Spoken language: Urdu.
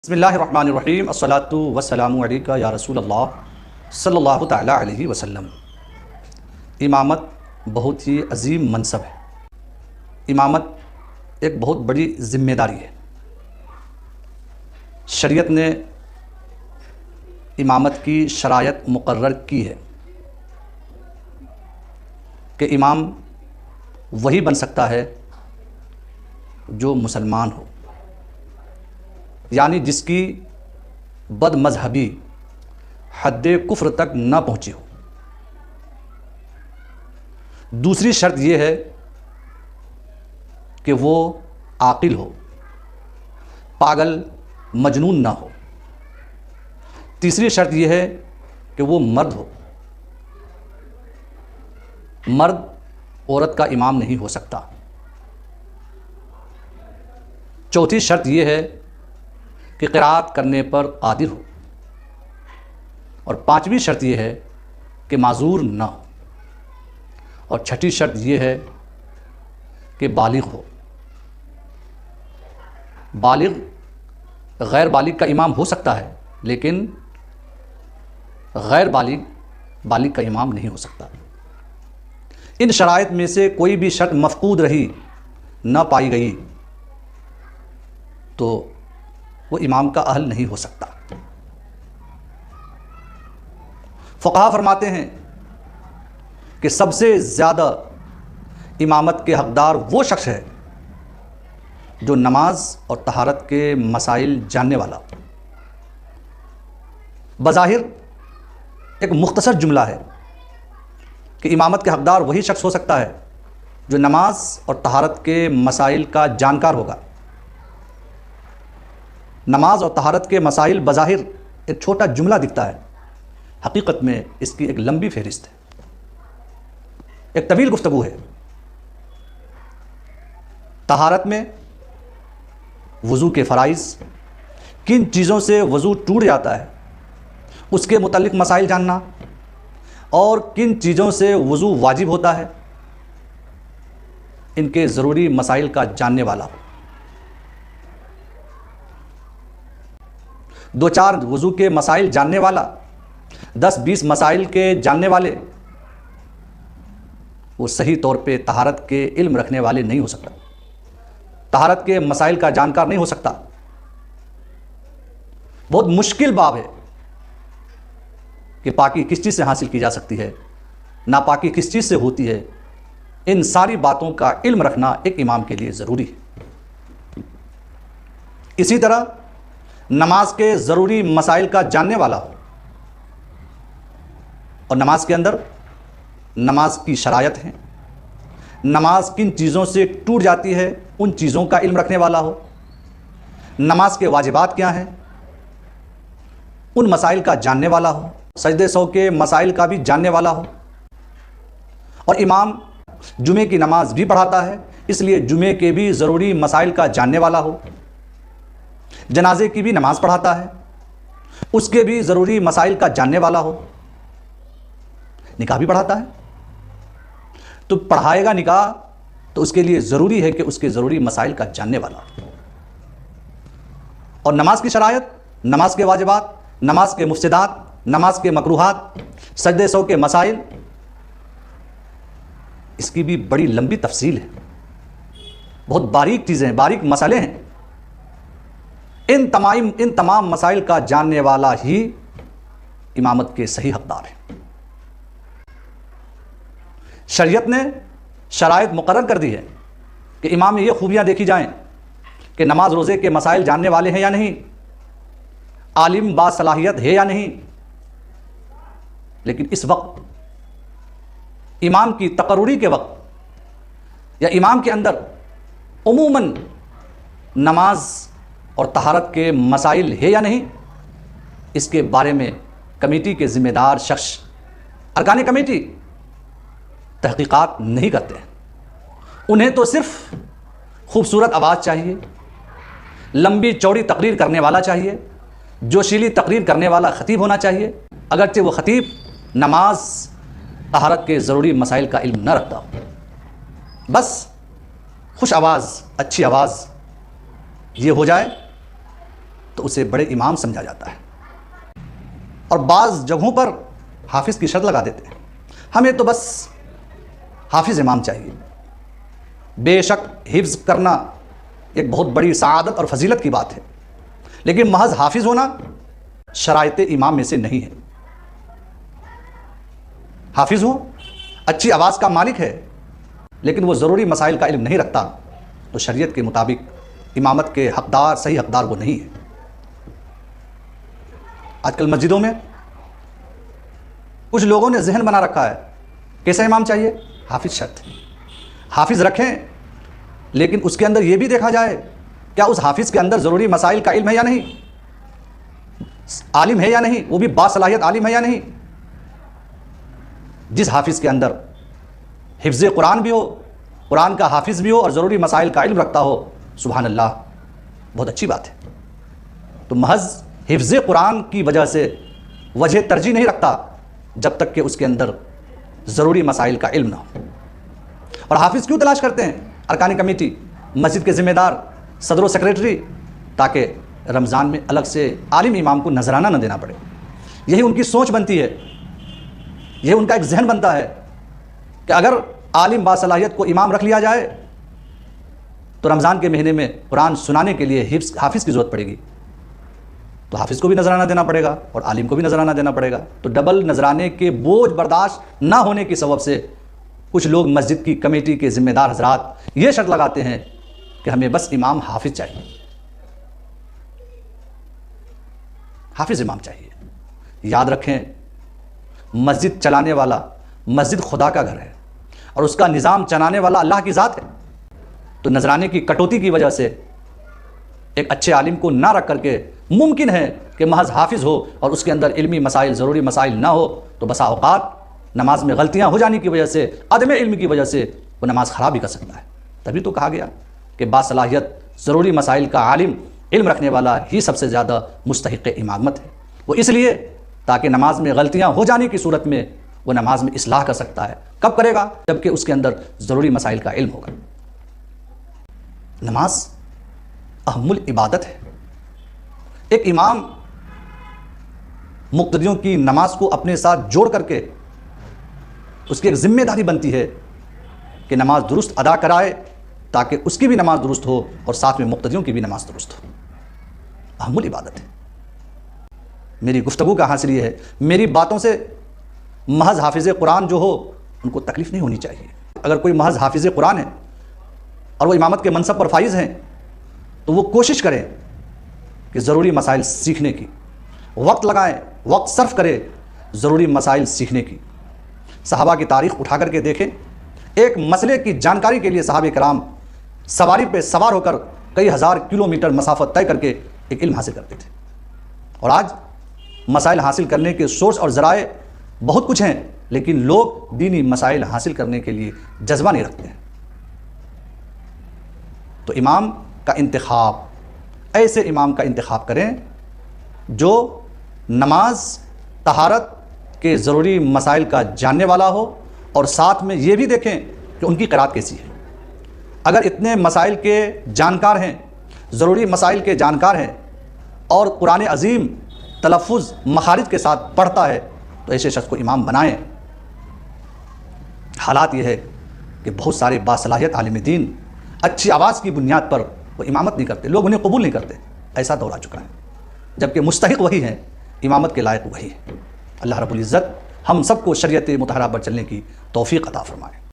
بسم اللہ الرحمن الرحیم الصلاۃ والسلام علیکہ یا رسول اللہ صلی اللہ تعالیٰ علیہ وسلم۔ امامت بہت ہی عظیم منصب ہے۔ امامت ایک بہت بڑی ذمہ داری ہے۔ شریعت نے امامت کی شرائط مقرر کی ہے کہ امام وہی بن سکتا ہے جو مسلمان ہو، یعنی جس کی بد مذہبی حد کفر تک نہ پہنچی ہو۔ دوسری شرط یہ ہے کہ وہ عاقل ہو، پاگل مجنون نہ ہو۔ تیسری شرط یہ ہے کہ وہ مرد ہو۔ مرد عورت کا امام نہیں ہو سکتا۔ چوتھی شرط یہ ہے کہ قرأت کرنے پر قادر ہو، اور پانچویں شرط یہ ہے کہ معذور نہ ہو، اور چھٹی شرط یہ ہے کہ بالغ ہو۔ بالغ غیر بالغ کا امام ہو سکتا ہے، لیکن غیر بالغ کا امام نہیں ہو سکتا۔ ان شرائط میں سے کوئی بھی شرط مفقود رہی، نہ پائی گئی، تو وہ امام کا اہل نہیں ہو سکتا۔ فقہا فرماتے ہیں کہ سب سے زیادہ امامت کے حقدار وہ شخص ہے جو نماز اور طہارت کے مسائل جاننے والا۔ بظاہر ایک مختصر جملہ ہے کہ امامت کے حقدار وہی شخص ہو سکتا ہے جو نماز اور طہارت کے مسائل کا جانکار ہوگا۔ نماز اور طہارت کے مسائل بظاہر ایک چھوٹا جملہ دکھتا ہے، حقیقت میں اس کی ایک لمبی فہرست ہے، ایک طویل گفتگو ہے۔ طہارت میں وضو کے فرائض، کن چیزوں سے وضو ٹوٹ جاتا ہے اس کے متعلق مسائل جاننا، اور کن چیزوں سے وضو واجب ہوتا ہے، ان کے ضروری مسائل کا جاننے والا ہو۔ دو چار وضو کے مسائل جاننے والا 10-20 مسائل کے جاننے والے وہ صحیح طور پہ طہارت کے علم رکھنے والے نہیں ہو سکتا، طہارت کے مسائل کا جانکار نہیں ہو سکتا۔ بہت مشکل باب ہے کہ پاکی کس چیز سے حاصل کی جا سکتی ہے، ناپاکی کس چیز سے ہوتی ہے۔ ان ساری باتوں کا علم رکھنا ایک امام کے لیے ضروری ہے۔ اسی طرح نماز کے ضروری مسائل کا جاننے والا ہو، اور نماز کے اندر نماز کی شرائط ہیں، نماز کن چیزوں سے ٹوٹ جاتی ہے ان چیزوں کا علم رکھنے والا ہو، نماز کے واجبات کیا ہیں ان مسائل کا جاننے والا ہو، سجدے سہو کے مسائل کا بھی جاننے والا ہو۔ اور امام جمعے کی نماز بھی پڑھاتا ہے، اس لیے جمعے کے بھی ضروری مسائل کا جاننے والا ہو۔ جنازے کی بھی نماز پڑھاتا ہے، اس کے بھی ضروری مسائل کا جاننے والا ہو۔ نکاح بھی پڑھاتا ہے، تو پڑھائے گا نکاح تو اس کے لیے ضروری ہے کہ اس کے ضروری مسائل کا جاننے والا ہو۔ اور نماز کی شرائط، نماز کے واجبات، نماز کے مفسدات، نماز کے مکروہات، سجدے سہو کے مسائل، اس کی بھی بڑی لمبی تفصیل ہے، بہت باریک چیزیں ہیں، باریک مسئلے ہیں۔ ان تمام مسائل کا جاننے والا ہی امامت کے صحیح حقدار ہے۔ شریعت نے شرائط مقرر کر دی ہے کہ امام میں یہ خوبیاں دیکھی جائیں کہ نماز روزے کے مسائل جاننے والے ہیں یا نہیں، عالم با صلاحیت ہے یا نہیں۔ لیکن اس وقت امام کی تقرری کے وقت یا امام کے اندر عموماً نماز اور طہارت کے مسائل ہے یا نہیں، اس کے بارے میں کمیٹی کے ذمہ دار شخص، ارکان کمیٹی تحقیقات نہیں کرتے ہیں۔ انہیں تو صرف خوبصورت آواز چاہیے، لمبی چوڑی تقریر کرنے والا چاہیے، جوشیلی تقریر کرنے والا خطیب ہونا چاہیے، اگرچہ وہ خطیب نماز طہارت کے ضروری مسائل کا علم نہ رکھتا ہو۔ بس خوش آواز، اچھی آواز یہ ہو جائے تو اسے بڑے امام سمجھا جاتا ہے، اور بعض جگہوں پر حافظ کی شرط لگا دیتے ہیں، ہمیں تو بس حافظ امام چاہیے۔ بے شک حفظ کرنا ایک بہت بڑی سعادت اور فضیلت کی بات ہے، لیکن محض حافظ ہونا شرائط امام میں سے نہیں ہے۔ حافظ ہو، اچھی آواز کا مالک ہے، لیکن وہ ضروری مسائل کا علم نہیں رکھتا، تو شریعت کے مطابق امامت کے حقدار، صحیح حقدار وہ نہیں ہے۔ آج کل مسجدوں میں کچھ لوگوں نے ذہن بنا رکھا ہے، کیسا امام چاہیے؟ حافظ شرط ہے۔ حافظ رکھیں، لیکن اس کے اندر یہ بھی دیکھا جائے کیا اس حافظ کے اندر ضروری مسائل کا علم ہے یا نہیں، عالم ہے یا نہیں، وہ بھی باصلاحیت عالم ہے یا نہیں۔ جس حافظ کے اندر حفظ قرآن بھی ہو، قرآن کا حافظ بھی ہو اور ضروری مسائل کا علم رکھتا ہو، سبحان اللہ، بہت اچھی بات ہے۔ تو محض حفظ قرآن کی وجہ سے وجہ ترجیح نہیں رکھتا جب تک کہ اس کے اندر ضروری مسائل کا علم نہ ہو۔ اور حافظ کیوں تلاش کرتے ہیں ارکان کمیٹی، مسجد کے ذمہ دار، صدر و سیکریٹری؟ تاکہ رمضان میں الگ سے عالم امام کو نذرانہ نہ دینا پڑے۔ یہی ان کی سوچ بنتی ہے، یہ ان کا ایک ذہن بنتا ہے کہ اگر عالم باصلاحیت کو امام رکھ لیا جائے تو رمضان کے مہینے میں قرآن سنانے کے لیے حافظ کی ضرورت پڑے گی، تو حافظ کو بھی نذرانہ دینا پڑے گا اور عالم کو بھی نذرانہ دینا پڑے گا۔ تو ڈبل نذرانے کے بوجھ برداشت نہ ہونے کی سبب سے کچھ لوگ مسجد کی کمیٹی کے ذمہ دار حضرات یہ شرط لگاتے ہیں کہ ہمیں بس امام حافظ چاہیے، حافظ امام چاہیے۔ یاد رکھیں، مسجد چلانے والا، مسجد خدا کا گھر ہے اور اس کا نظام چلانے والا اللہ کی ذات ہے۔ تو نذرانے کی کٹوتی کی وجہ سے ایک اچھے عالم کو نہ رکھ کر کے ممکن ہے کہ محض حافظ ہو اور اس کے اندر علمی مسائل، ضروری مسائل نہ ہو، تو بسا اوقات نماز میں غلطیاں ہو جانے کی وجہ سے، عدم علم کی وجہ سے وہ نماز خراب بھی کر سکتا ہے۔ تبھی تو کہا گیا کہ باصلاحیت ضروری مسائل کا عالم، علم رکھنے والا ہی سب سے زیادہ مستحق امامت ہے۔ وہ اس لیے تاکہ نماز میں غلطیاں ہو جانے کی صورت میں وہ نماز میں اصلاح کر سکتا ہے۔ کب کرے گا؟ جبکہ اس کے اندر ضروری مسائل کا علم ہوگا۔ نماز اہم العبادت ہے۔ ایک امام مقتدیوں کی نماز کو اپنے ساتھ جوڑ کر کے اس کی ایک ذمہ داری بنتی ہے کہ نماز درست ادا کرائے تاکہ اس کی بھی نماز درست ہو اور ساتھ میں مقتدیوں کی بھی نماز درست ہو۔ اہم العبادت ہے۔ میری گفتگو کا حاصل یہ ہے، میری باتوں سے محض حافظ قرآن جو ہو ان کو تکلیف نہیں ہونی چاہیے۔ اگر کوئی محض حافظ قرآن ہے اور وہ امامت کے منصب پر فائز ہیں تو وہ کوشش کریں کہ ضروری مسائل سیکھنے کی، وقت لگائیں، وقت صرف کرے ضروری مسائل سیکھنے کی۔ صحابہ کی تاریخ اٹھا کر کے دیکھیں، ایک مسئلے کی جانکاری کے لیے صحابہ کرام سواری پہ سوار ہو کر کئی ہزار کلومیٹر مسافت طے کر کے ایک علم حاصل کرتے تھے۔ اور آج مسائل حاصل کرنے کے سورس اور ذرائع بہت کچھ ہیں، لیکن لوگ دینی مسائل حاصل کرنے کے لیے جذبہ نہیں رکھتے ہیں۔ تو امام کا انتخاب، ایسے امام کا انتخاب کریں جو نماز، طہارت کے ضروری مسائل کا جاننے والا ہو، اور ساتھ میں یہ بھی دیکھیں کہ ان کی قرات کیسی ہے۔ اگر اتنے مسائل کے جانکار ہیں، ضروری مسائل کے جانکار ہیں اور قرآن عظیم تلفظ مخارج کے ساتھ پڑھتا ہے تو ایسے شخص کو امام بنائیں۔ حالات یہ ہے کہ بہت سارے باصلاحیت عالم دین اچھی آواز کی بنیاد پر وہ امامت نہیں کرتے، لوگ انہیں قبول نہیں کرتے، ایسا دور آ چکا ہے، جبکہ مستحق وہی ہیں، امامت کے لائق وہی ہے۔ اللہ رب العزت ہم سب کو شریعت مطہرہ پر چلنے کی توفیق عطا فرمائے۔